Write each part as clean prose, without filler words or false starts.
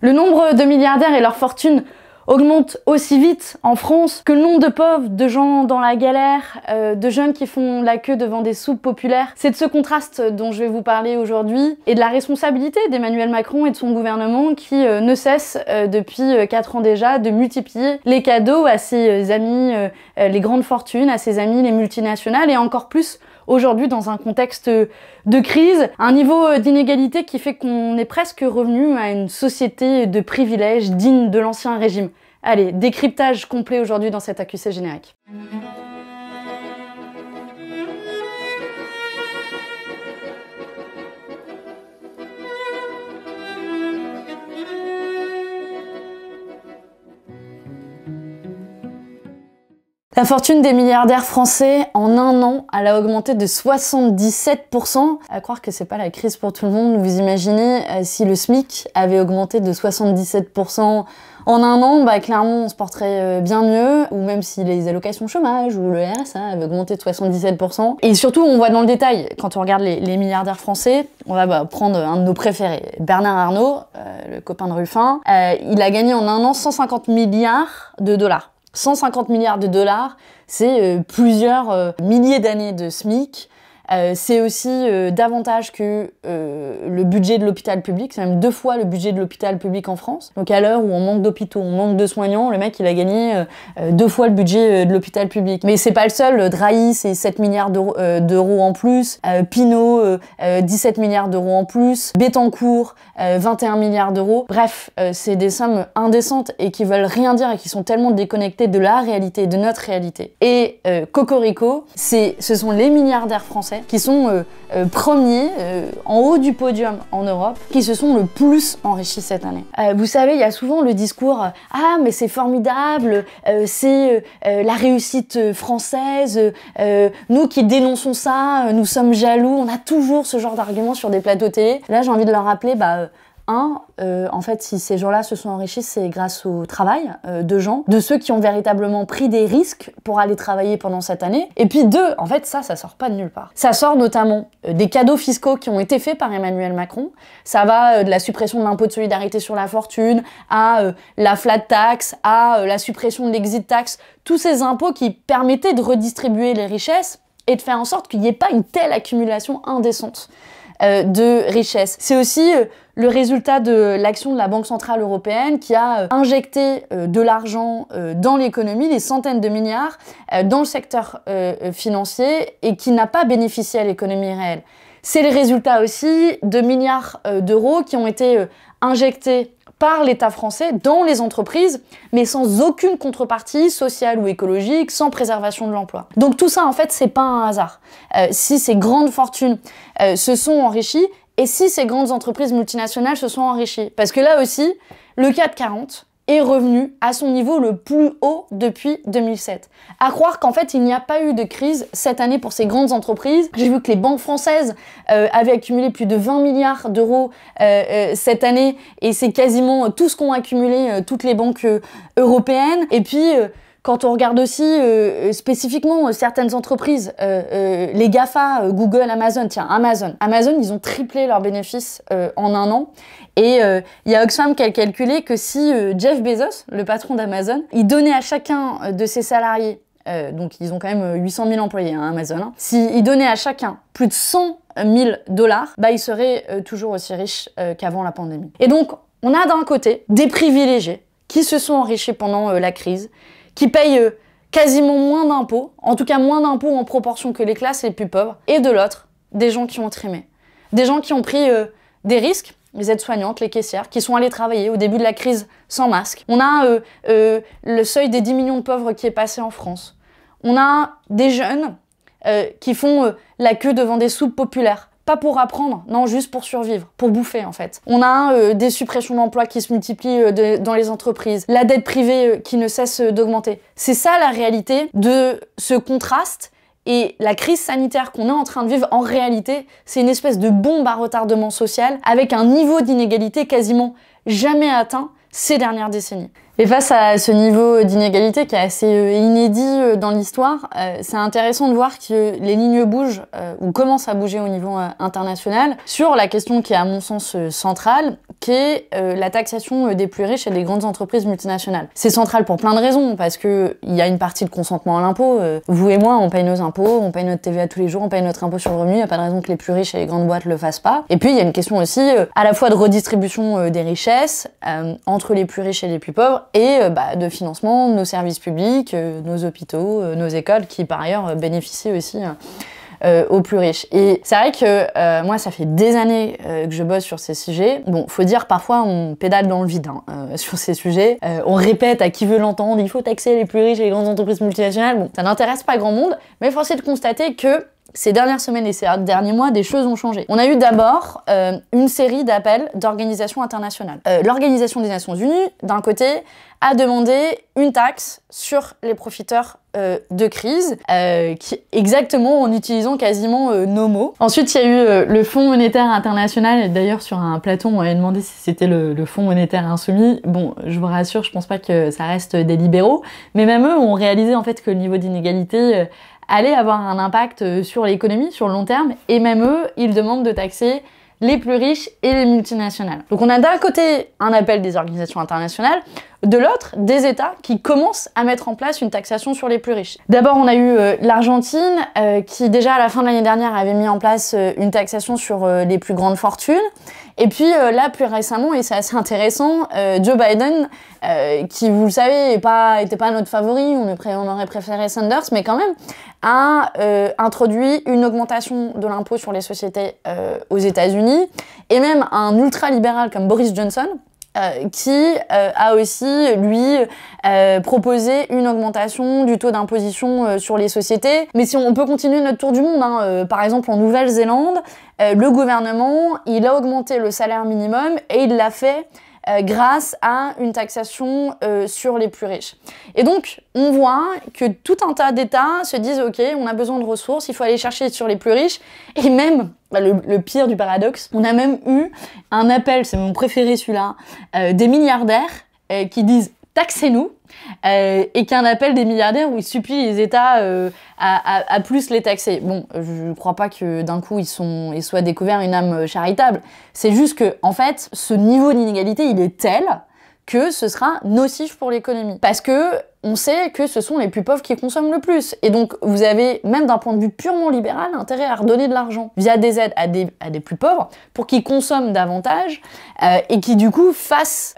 Le nombre de milliardaires et leur fortune augmente aussi vite en France que le nombre de pauvres, de gens dans la galère, de jeunes qui font la queue devant des soupes populaires. C'est de ce contraste dont je vais vous parler aujourd'hui et de la responsabilité d'Emmanuel Macron et de son gouvernement qui ne cesse depuis 4 ans déjà de multiplier les cadeaux à ses amis les grandes fortunes, à ses amis les multinationales et encore plus aujourd'hui dans un contexte de crise, un niveau d'inégalité qui fait qu'on est presque revenu à une société de privilèges digne de l'ancien régime. Allez, décryptage complet aujourd'hui dans cet AQC générique. La fortune des milliardaires français, en un an, elle a augmenté de 77%. À croire que c'est pas la crise pour tout le monde. Vous imaginez si le SMIC avait augmenté de 77% en un an, bah clairement on se porterait bien mieux, ou même si les allocations chômage ou le RSA avaient augmenté de 77%. Et surtout, on voit dans le détail, quand on regarde les milliardaires français, on va prendre un de nos préférés, Bernard Arnault, le copain de Ruffin. Il a gagné en un an 150 milliards de dollars. 150 milliards de dollars, c'est plusieurs milliers d'années de SMIC. C'est aussi davantage que le budget de l'hôpital public, c'est même 2 fois le budget de l'hôpital public en France. Donc à l'heure où on manque d'hôpitaux, on manque de soignants, le mec il a gagné 2 fois le budget de l'hôpital public. Mais c'est pas le seul, Drahi c'est 7 milliards d'euros en plus, Pinault 17 milliards d'euros en plus, Bettencourt 21 milliards d'euros. Bref, c'est des sommes indécentes et qui veulent rien dire et qui sont tellement déconnectées de la réalité, de notre réalité. Et Cocorico, ce sont les milliardaires français qui sont premiers, en haut du podium en Europe, qui se sont le plus enrichis cette année. Vous savez, il y a souvent le discours « Ah, mais c'est formidable, c'est la réussite française, nous qui dénonçons ça, nous sommes jaloux ». On a toujours ce genre d'argument sur des plateaux télé. Là, j'ai envie de leur rappeler, en fait, si ces gens-là se sont enrichis, c'est grâce au travail de gens, de ceux qui ont véritablement pris des risques pour aller travailler pendant cette année. Et puis 2, en fait, ça sort pas de nulle part. Ça sort notamment des cadeaux fiscaux qui ont été faits par Emmanuel Macron. Ça va de la suppression de l'impôt de solidarité sur la fortune, à la flat tax, à la suppression de l'exit tax. Tous ces impôts qui permettaient de redistribuer les richesses et de faire en sorte qu'il n'y ait pas une telle accumulation indécente de richesses. C'est aussi le résultat de l'action de la Banque Centrale Européenne qui a injecté de l'argent dans l'économie, des centaines de milliards, dans le secteur financier et qui n'a pas bénéficié à l'économie réelle. C'est le résultat aussi de milliards d'euros qui ont été injectés par l'État français dans les entreprises, mais sans aucune contrepartie sociale ou écologique, sans préservation de l'emploi. Donc tout ça, en fait, c'est pas un hasard. Si ces grandes fortunes se sont enrichies, et si ces grandes entreprises multinationales se sont enrichies. Parce que là aussi, le CAC 40 est revenu à son niveau le plus haut depuis 2007. À croire qu'en fait, il n'y a pas eu de crise cette année pour ces grandes entreprises. J'ai vu que les banques françaises avaient accumulé plus de 20 milliards d'euros cette année, et c'est quasiment tout ce qu'ont accumulé toutes les banques européennes. Et puis, quand on regarde aussi spécifiquement certaines entreprises, les GAFA, Google, Amazon, tiens, Amazon, ils ont triplé leurs bénéfices en un an. Et il y a Oxfam qui a calculé que si Jeff Bezos, le patron d'Amazon, il donnait à chacun de ses salariés, donc ils ont quand même 800 000 employés, hein, Amazon, s'il donnait à chacun plus de 100 000 $, bah il serait toujours aussi riche qu'avant la pandémie. Et donc, on a d'un côté des privilégiés qui se sont enrichis pendant la crise, qui payent quasiment moins d'impôts, en tout cas moins d'impôts en proportion que les classes les plus pauvres, et de l'autre, des gens qui ont trimé. Des gens qui ont pris des risques, les aides-soignantes, les caissières, qui sont allées travailler au début de la crise sans masque. On a le seuil des 10 millions de pauvres qui est passé en France. On a des jeunes qui font la queue devant des soupes populaires. Pas pour apprendre, non, juste pour survivre, pour bouffer en fait. On a des suppressions d'emplois qui se multiplient dans les entreprises, la dette privée qui ne cesse d'augmenter. C'est ça la réalité de ce contraste, et la crise sanitaire qu'on est en train de vivre, en réalité, c'est une espèce de bombe à retardement social avec un niveau d'inégalité quasiment jamais atteint ces dernières décennies. Et face à ce niveau d'inégalité qui est assez inédit dans l'histoire, c'est intéressant de voir que les lignes bougent, ou commencent à bouger au niveau international, sur la question qui est à mon sens centrale, qui est la taxation des plus riches et des grandes entreprises multinationales. C'est central pour plein de raisons, parce que il y a une partie de consentement à l'impôt. Vous et moi, on paye nos impôts, on paye notre TVA tous les jours, on paye notre impôt sur le revenu, il n'y a pas de raison que les plus riches et les grandes boîtes le fassent pas. Et puis il y a une question aussi à la fois de redistribution des richesses entre les plus riches et les plus pauvres, et de financement de nos services publics, nos hôpitaux, nos écoles, qui par ailleurs bénéficient aussi aux plus riches. Et c'est vrai que moi, ça fait des années que je bosse sur ces sujets. Bon, faut dire, parfois, on pédale dans le vide sur ces sujets. On répète à qui veut l'entendre, il faut taxer les plus riches et les grandes entreprises multinationales. Bon, ça n'intéresse pas grand monde, mais force est de constater que ces dernières semaines et ces derniers mois, des choses ont changé. On a eu d'abord une série d'appels d'organisations internationales. L'Organisation des Nations Unies, d'un côté, a demandé une taxe sur les profiteurs de crise, exactement en utilisant quasiment nos mots. Ensuite, il y a eu le Fonds monétaire international, et d'ailleurs sur un plateau, on m'avait demandé si c'était le Fonds monétaire insoumis. Bon, je vous rassure, je pense pas que ça reste des libéraux, mais même eux ont réalisé en fait que le niveau d'inégalité allait avoir un impact sur l'économie, sur le long terme, et même eux, ils demandent de taxer les plus riches et les multinationales. Donc on a d'un côté un appel des organisations internationales, de l'autre des États qui commencent à mettre en place une taxation sur les plus riches. D'abord on a eu l'Argentine qui déjà à la fin de l'année dernière avait mis en place une taxation sur les plus grandes fortunes. Et puis là plus récemment, et c'est assez intéressant, Joe Biden, qui vous le savez était pas notre favori, on aurait préféré Sanders, mais quand même, a introduit une augmentation de l'impôt sur les sociétés aux États-Unis, et même un ultra-libéral comme Boris Johnson, qui a aussi, lui, proposé une augmentation du taux d'imposition sur les sociétés. Mais si on peut continuer notre tour du monde, par exemple en Nouvelle-Zélande, le gouvernement, il a augmenté le salaire minimum et il l'a fait grâce à une taxation sur les plus riches. Et donc, on voit que tout un tas d'États se disent « Ok, on a besoin de ressources, il faut aller chercher sur les plus riches. » Et même, le pire du paradoxe, on a même eu un appel, c'est mon préféré celui-là, des milliardaires qui disent « Taxez-nous ». Et qu'un appel des milliardaires où ils supplient les États à plus les taxer. Bon, je crois pas que d'un coup ils soient découverts une âme charitable. C'est juste que, en fait, ce niveau d'inégalité, il est tel que ce sera nocif pour l'économie. Parce que on sait que ce sont les plus pauvres qui consomment le plus. Et donc, vous avez, même d'un point de vue purement libéral, intérêt à redonner de l'argent via des aides à des plus pauvres pour qu'ils consomment davantage et qui, du coup, fassent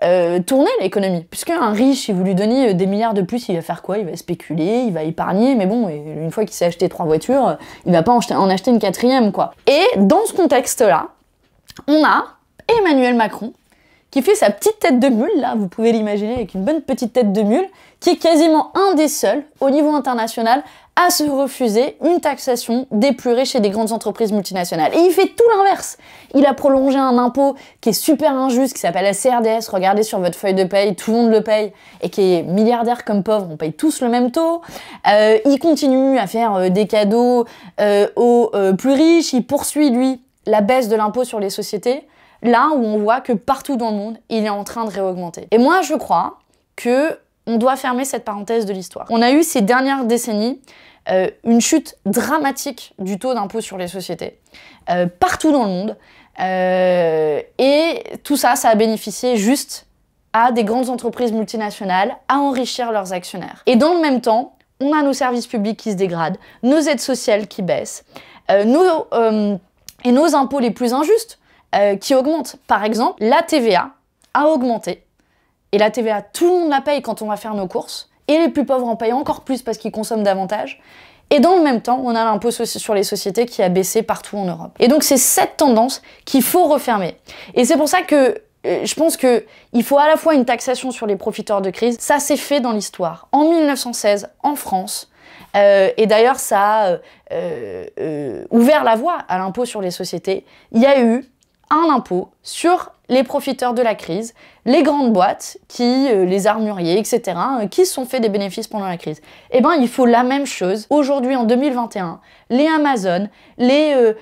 tourner l'économie. Puisqu'un riche, si vous lui donnez des milliards de plus, il va faire quoi? Il va spéculer, il va épargner, mais bon, une fois qu'il s'est acheté 3 voitures, il va pas en acheter une 4e, quoi. Et dans ce contexte-là, on a Emmanuel Macron qui fait sa petite tête de mule, là, vous pouvez l'imaginer avec une bonne petite tête de mule, qui est quasiment un des seuls, au niveau international, à se refuser une taxation des plus riches et des grandes entreprises multinationales. Et il fait tout l'inverse. Il a prolongé un impôt qui est super injuste, qui s'appelle la CRDS, regardez sur votre feuille de paye, tout le monde le paye, et qui est milliardaire comme pauvre, on paye tous le même taux. Il continue à faire des cadeaux aux plus riches, il poursuit, lui, la baisse de l'impôt sur les sociétés, là où on voit que partout dans le monde, il est en train de réaugmenter. Et moi, je crois que on doit fermer cette parenthèse de l'histoire. On a eu ces dernières décennies une chute dramatique du taux d'impôt sur les sociétés, partout dans le monde, et tout ça, ça a bénéficié juste à des grandes entreprises multinationales à enrichir leurs actionnaires. Et dans le même temps, on a nos services publics qui se dégradent, nos aides sociales qui baissent, et nos impôts les plus injustes qui augmentent. Par exemple, la TVA a augmenté. Et la TVA, tout le monde la paye quand on va faire nos courses. Et les plus pauvres en payent encore plus parce qu'ils consomment davantage. Et dans le même temps, on a l'impôt sur les sociétés qui a baissé partout en Europe. Et donc c'est cette tendance qu'il faut refermer. Et c'est pour ça que je pense qu'il faut à la fois une taxation sur les profiteurs de crise. Ça s'est fait dans l'histoire. En 1916, en France, et d'ailleurs ça a ouvert la voie à l'impôt sur les sociétés, il y a eu un impôt sur les profiteurs de la crise, les grandes boîtes, les armuriers, etc., qui se sont fait des bénéfices pendant la crise. Eh bien, il faut la même chose aujourd'hui en 2021. Les Amazon, les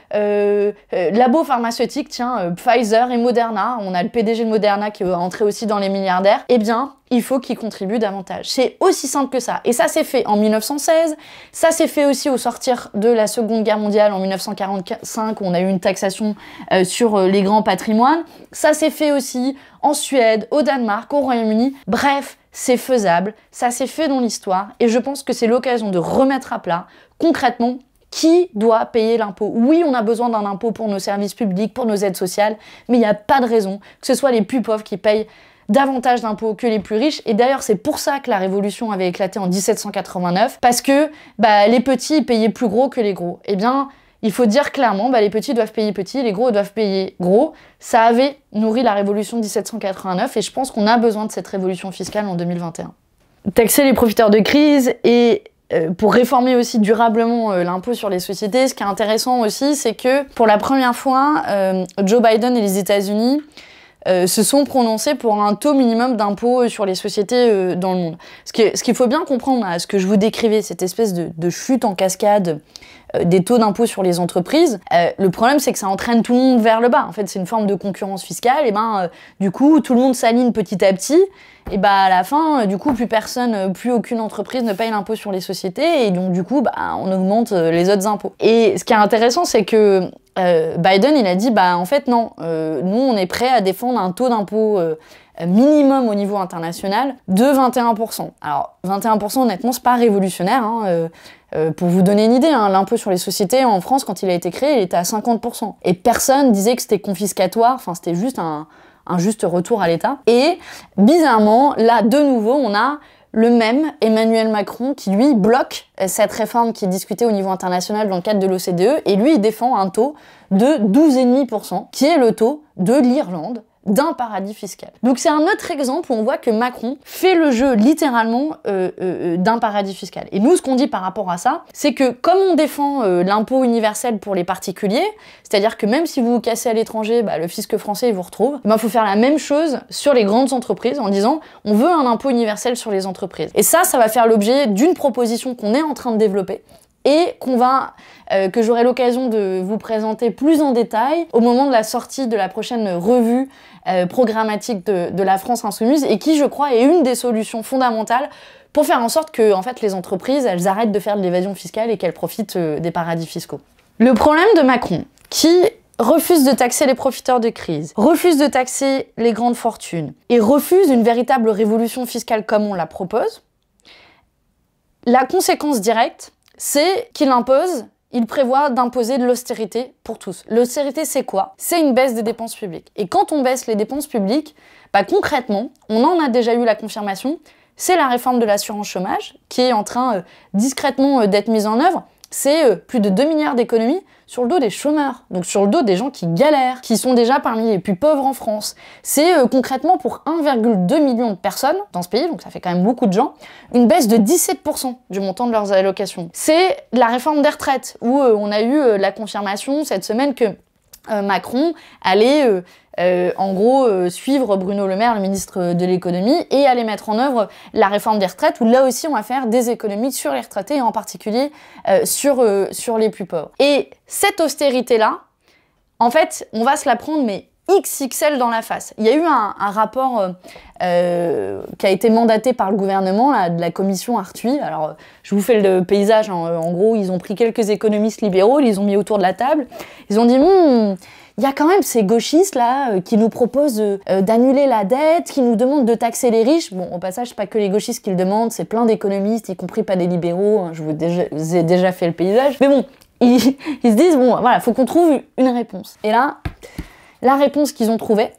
labos pharmaceutiques, tiens, Pfizer et Moderna, on a le PDG de Moderna qui est entré aussi dans les milliardaires, eh bien, il faut qu'ils contribuent davantage. C'est aussi simple que ça. Et ça s'est fait en 1916, ça s'est fait aussi au sortir de la Seconde Guerre mondiale en 1945, où on a eu une taxation sur les grands patrimoines. Ça s'est fait aussi en Suède, au Danemark, au Royaume-Uni. Bref, c'est faisable, ça s'est fait dans l'histoire, et je pense que c'est l'occasion de remettre à plat, concrètement, qui doit payer l'impôt. Oui, on a besoin d'un impôt pour nos services publics, pour nos aides sociales, mais il n'y a pas de raison que ce soit les plus pauvres qui payent davantage d'impôts que les plus riches. Et d'ailleurs, c'est pour ça que la Révolution avait éclaté en 1789, parce que les petits payaient plus gros que les gros. Eh bien, il faut dire clairement, les petits doivent payer petits, les gros doivent payer gros. Ça avait nourri la Révolution de 1789, et je pense qu'on a besoin de cette révolution fiscale en 2021. Taxer les profiteurs de crise et pour réformer aussi durablement l'impôt sur les sociétés, ce qui est intéressant aussi, c'est que pour la première fois, Joe Biden et les États-Unis se sont prononcés pour un taux minimum d'impôt sur les sociétés dans le monde. Ce qu'il faut bien comprendre à ce que je vous décrivais, cette espèce de chute en cascade des taux d'impôt sur les entreprises, le problème c'est que ça entraîne tout le monde vers le bas. En fait, c'est une forme de concurrence fiscale, et du coup, tout le monde s'aligne petit à petit, et à la fin, du coup, plus aucune entreprise ne paye l'impôt sur les sociétés, et donc du coup, on augmente les autres impôts. Et ce qui est intéressant, c'est que Biden, il a dit, en fait, non, nous, on est prêt à défendre un taux d'impôt minimum au niveau international de 21%. Alors, 21%, honnêtement, c'est pas révolutionnaire, pour vous donner une idée, l'impôt sur les sociétés en France, quand il a été créé, il était à 50%. Et personne disait que c'était confiscatoire, enfin, c'était juste un juste retour à l'État. Et bizarrement, là, de nouveau, on a le même Emmanuel Macron qui, lui, bloque cette réforme qui est discutée au niveau international dans le cadre de l'OCDE, et lui, il défend un taux de 12,5%, qui est le taux de l'Irlande, d'un paradis fiscal. Donc c'est un autre exemple où on voit que Macron fait le jeu littéralement d'un paradis fiscal. Et nous, ce qu'on dit par rapport à ça, c'est que comme on défend l'impôt universel pour les particuliers, c'est-à-dire que même si vous vous cassez à l'étranger, le fisc français il vous retrouve, il faut faire la même chose sur les grandes entreprises en disant on veut un impôt universel sur les entreprises. Et ça va faire l'objet d'une proposition qu'on est en train de développer et que j'aurai l'occasion de vous présenter plus en détail au moment de la sortie de la prochaine revue programmatique de la France Insoumise, et qui, je crois, est une des solutions fondamentales pour faire en sorte que les entreprises, elles arrêtent de faire de l'évasion fiscale et qu'elles profitent des paradis fiscaux. Le problème de Macron, qui refuse de taxer les profiteurs de crise, refuse de taxer les grandes fortunes, et refuse une véritable révolution fiscale comme on la propose, la conséquence directe, c'est il prévoit d'imposer de l'austérité pour tous. L'austérité, c'est quoi? C'est une baisse des dépenses publiques. Et quand on baisse les dépenses publiques, concrètement, on en a déjà eu la confirmation, c'est la réforme de l'assurance chômage qui est en train discrètement d'être mise en œuvre. C'est plus de 2 milliards d'économies sur le dos des chômeurs, donc sur le dos des gens qui galèrent, qui sont déjà parmi les plus pauvres en France. C'est concrètement pour 1,2 million de personnes dans ce pays, donc ça fait quand même beaucoup de gens, une baisse de 17% du montant de leurs allocations. C'est la réforme des retraites, où on a eu la confirmation cette semaine que Macron allait en gros suivre Bruno Le Maire, le ministre de l'économie, et aller mettre en œuvre la réforme des retraites, où là aussi on va faire des économies sur les retraités, et en particulier sur les plus pauvres. Et cette austérité-là, en fait, on va se la prendre, mais XXL dans la face. Il y a eu un rapport qui a été mandaté par le gouvernement, de la commission Arthuis. Alors, je vous fais le paysage. En gros, ils ont pris quelques économistes libéraux, ils les ont mis autour de la table. Ils ont dit il y a quand même ces gauchistes là qui nous proposent d'annuler la dette, qui nous demandent de taxer les riches. Bon, au passage, c'est pas que les gauchistes qui le demandent, c'est plein d'économistes, y compris pas des libéraux. Je vous ai déjà fait le paysage. Mais bon, ils se disent voilà, faut qu'on trouve une réponse. Et là, la réponse qu'ils ont trouvée,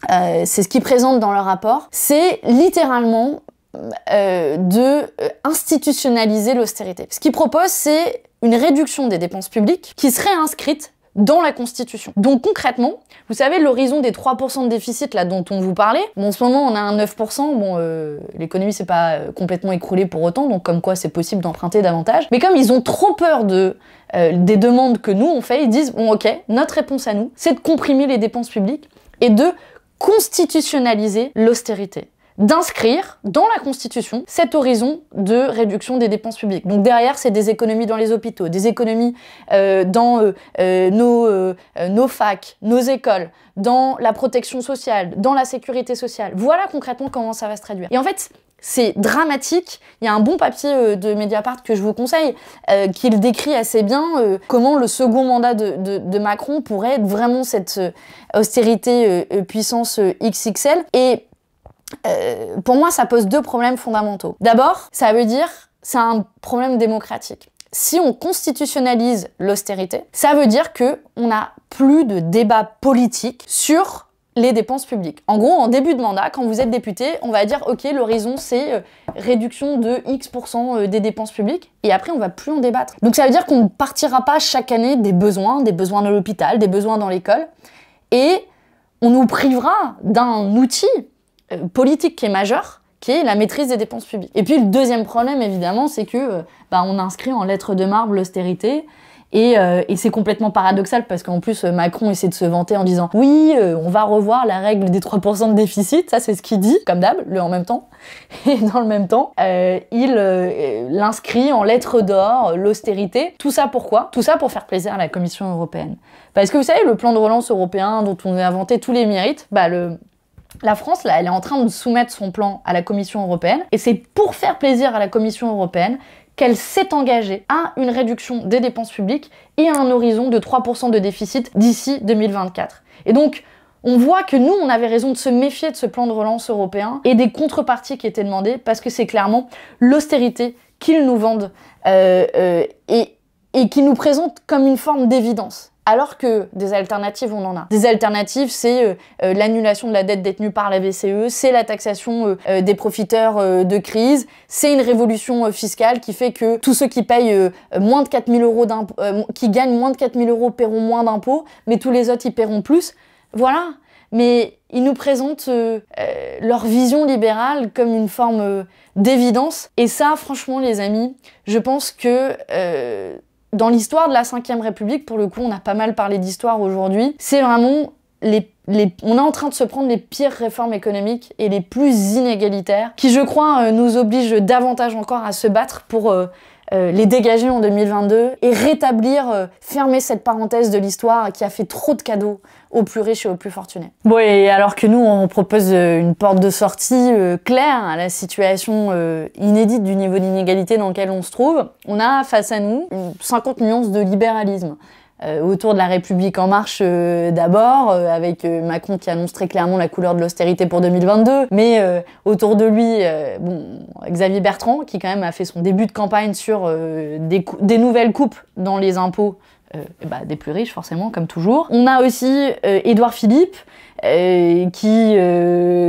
c'est ce qu'ils présentent dans leur rapport, c'est littéralement de institutionnaliser l'austérité. Ce qu'ils proposent, c'est une réduction des dépenses publiques qui serait inscrite dans la Constitution. Donc concrètement, vous savez, l'horizon des 3% de déficit là dont on vous parlait, en ce moment on a un 9%, l'économie s'est pas complètement écroulée pour autant, donc comme quoi c'est possible d'emprunter davantage, mais comme ils ont trop peur des demandes que nous on fait, ils disent ok, notre réponse à nous, c'est de comprimer les dépenses publiques et de constitutionnaliser l'austérité, d'inscrire dans la Constitution cet horizon de réduction des dépenses publiques. Donc derrière, c'est des économies dans les hôpitaux, des économies dans nos facs, nos écoles, dans la protection sociale, dans la sécurité sociale. Voilà concrètement comment ça va se traduire. Et en fait, c'est dramatique. Il y a un bon papier de Mediapart que je vous conseille qui le décrit assez bien comment le second mandat de Macron pourrait être vraiment cette austérité puissance XXL. Et pour moi, ça pose deux problèmes fondamentaux. D'abord, ça veut dire c'est un problème démocratique. Si on constitutionnalise l'austérité, ça veut dire qu'on n'a plus de débat politique sur les dépenses publiques. En gros, en début de mandat, quand vous êtes député, on va dire « Ok, l'horizon, c'est réduction de X% des dépenses publiques. » Et après, on va plus en débattre. Donc ça veut dire qu'on ne partira pas chaque année des besoins dans l'hôpital, des besoins dans l'école. Et on nous privera d'un outil politique qui est majeur, qui est la maîtrise des dépenses publiques. Et puis le deuxième problème, évidemment, c'est que on inscrit en lettres de marbre l'austérité. Et c'est complètement paradoxal parce qu'en plus Macron essaie de se vanter en disant oui, on va revoir la règle des 3% de déficit, ça c'est ce qu'il dit, comme d'hab, en même temps. Et dans le même temps, il l'inscrit en lettres d'or, l'austérité. Tout ça pourquoi? Tout ça pour faire plaisir à la Commission européenne. Parce que vous savez, le plan de relance européen dont on a inventé tous les mérites, la France, là, elle est en train de soumettre son plan à la Commission européenne. Et c'est pour faire plaisir à la Commission européenne qu'elle s'est engagée à une réduction des dépenses publiques et à un horizon de 3% de déficit d'ici 2024. Et donc, on voit que nous, on avait raison de se méfier de ce plan de relance européen et des contreparties qui étaient demandées parce que c'est clairement l'austérité qu'ils nous vendent et qu'ils nous présentent comme une forme d'évidence. Alors que des alternatives, on en a. Des alternatives, c'est l'annulation de la dette détenue par la BCE, c'est la taxation des profiteurs de crise, c'est une révolution fiscale qui fait que tous ceux qui payent moins de 4 000 euros d'impôts, qui gagnent moins de 4 000 euros paieront moins d'impôts, mais tous les autres, ils paieront plus. Voilà. Mais ils nous présentent leur vision libérale comme une forme d'évidence. Et ça, franchement, les amis, je pense que dans l'histoire de la Ve République, pour le coup, on a pas mal parlé d'histoire aujourd'hui, c'est vraiment on est en train de se prendre les pires réformes économiques et les plus inégalitaires, qui, je crois, nous obligent davantage encore à se battre pour les dégager en 2022 et rétablir, fermer cette parenthèse de l'histoire qui a fait trop de cadeaux aux plus riches et aux plus fortunés. Bon, et alors que nous, on propose une porte de sortie claire à la situation inédite du niveau d'inégalité dans lequel on se trouve, on a face à nous 50 nuances de libéralisme. Autour de la République en marche d'abord, avec Macron qui annonce très clairement la couleur de l'austérité pour 2022, mais autour de lui, Xavier Bertrand, qui quand même a fait son début de campagne sur des nouvelles coupes dans les impôts des plus riches forcément, comme toujours. On a aussi Édouard Philippe, qui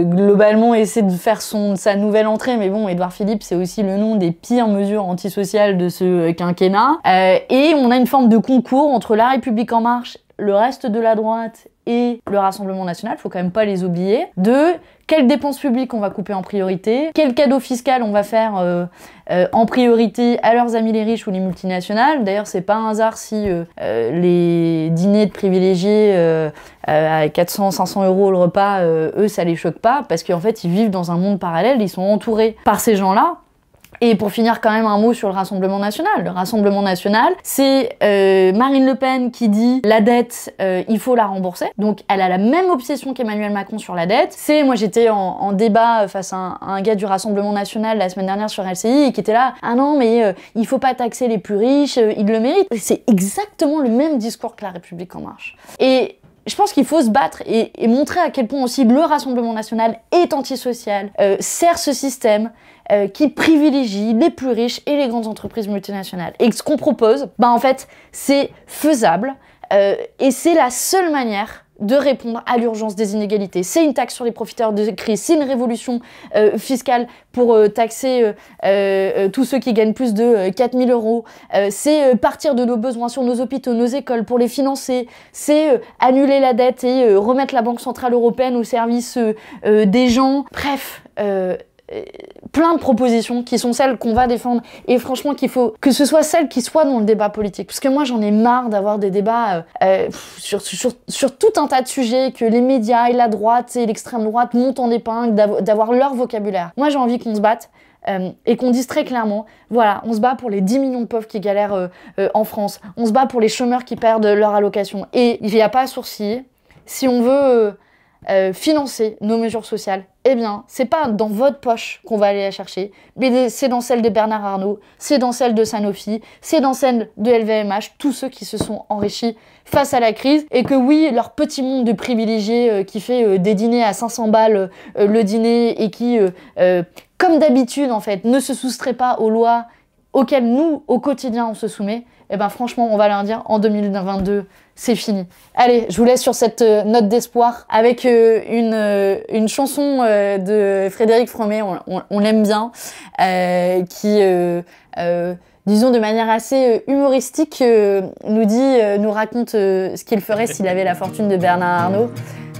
globalement essaie de faire sa nouvelle entrée, mais bon, Édouard Philippe, c'est aussi le nom des pires mesures antisociales de ce quinquennat. Et on a une forme de concours entre la République en marche, le reste de la droite et le Rassemblement national, faut quand même pas les oublier, de quelles dépenses publiques on va couper en priorité, quel cadeau fiscal on va faire en priorité à leurs amis les riches ou les multinationales. D'ailleurs, c'est pas un hasard si les dîners de privilégiés à 400-500 euros le repas, eux, ça les choque pas, parce qu'en fait, ils vivent dans un monde parallèle, ils sont entourés par ces gens-là. Et pour finir, quand même un mot sur le Rassemblement national. Le Rassemblement national, c'est Marine Le Pen qui dit la dette, il faut la rembourser. Donc elle a la même obsession qu'Emmanuel Macron sur la dette. Moi j'étais en débat face à un gars du Rassemblement national la semaine dernière sur LCI et qui était là, ah non mais il faut pas taxer les plus riches, ils le méritent. C'est exactement le même discours que la République en marche. Et je pense qu'il faut se battre et montrer à quel point aussi le Rassemblement national est antisocial, sert ce système, qui privilégie les plus riches et les grandes entreprises multinationales. Et ce qu'on propose, en fait, c'est faisable et c'est la seule manière de répondre à l'urgence des inégalités. C'est une taxe sur les profiteurs de crise, c'est une révolution fiscale pour taxer tous ceux qui gagnent plus de 4 000 euros, c'est partir de nos besoins sur nos hôpitaux, nos écoles pour les financer, c'est annuler la dette et remettre la Banque Centrale Européenne au service des gens. Bref, plein de propositions qui sont celles qu'on va défendre et franchement qu'il faut que ce soit celles qui soient dans le débat politique, parce que moi j'en ai marre d'avoir des débats sur tout un tas de sujets, que les médias et la droite et l'extrême droite montent en épingle, d'avoir leur vocabulaire. Moi j'ai envie qu'on se batte et qu'on dise très clairement, voilà, on se bat pour les 10 millions de pauvres qui galèrent en France, on se bat pour les chômeurs qui perdent leur allocation, et il n'y a pas à sourciller. Si on veut financer nos mesures sociales, eh bien, c'est pas dans votre poche qu'on va aller la chercher, mais c'est dans celle de Bernard Arnault, c'est dans celle de Sanofi, c'est dans celle de LVMH, tous ceux qui se sont enrichis face à la crise, et que oui, leur petit monde de privilégiés qui fait des dîners à 500 balles le dîner, et qui, comme d'habitude, en fait, ne se soustrait pas aux lois auxquelles nous, au quotidien, on se soumet, eh ben franchement, on va leur dire, en 2022, c'est fini. Allez, je vous laisse sur cette note d'espoir avec une chanson de Frédéric Fromet, on l'aime bien, qui, disons de manière assez humoristique, nous raconte ce qu'il ferait s'il avait la fortune de Bernard Arnault.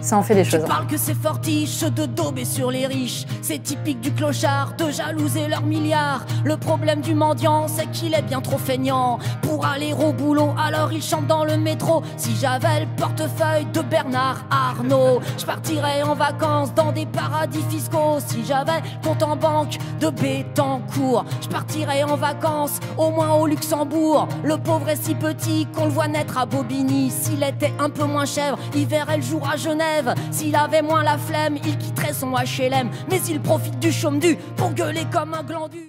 Ça en fait des choses. Tu parles que c'est fortiche de dauber sur les riches. C'est typique du clochard de jalouser leurs milliards. Le problème du mendiant, c'est qu'il est bien trop feignant pour aller au boulot, alors il chante dans le métro. Si j'avais le portefeuille de Bernard Arnault, je partirais en vacances dans des paradis fiscaux. Si j'avais compte en banque de Bettencourt, je partirais en vacances au moins au Luxembourg. Le pauvre est si petit qu'on le voit naître à Bobigny. S'il était un peu moins chèvre, il verrait le jour à Genève. S'il avait moins la flemme, il quitterait son HLM. Mais il profite du chôme du pour gueuler comme un glandu.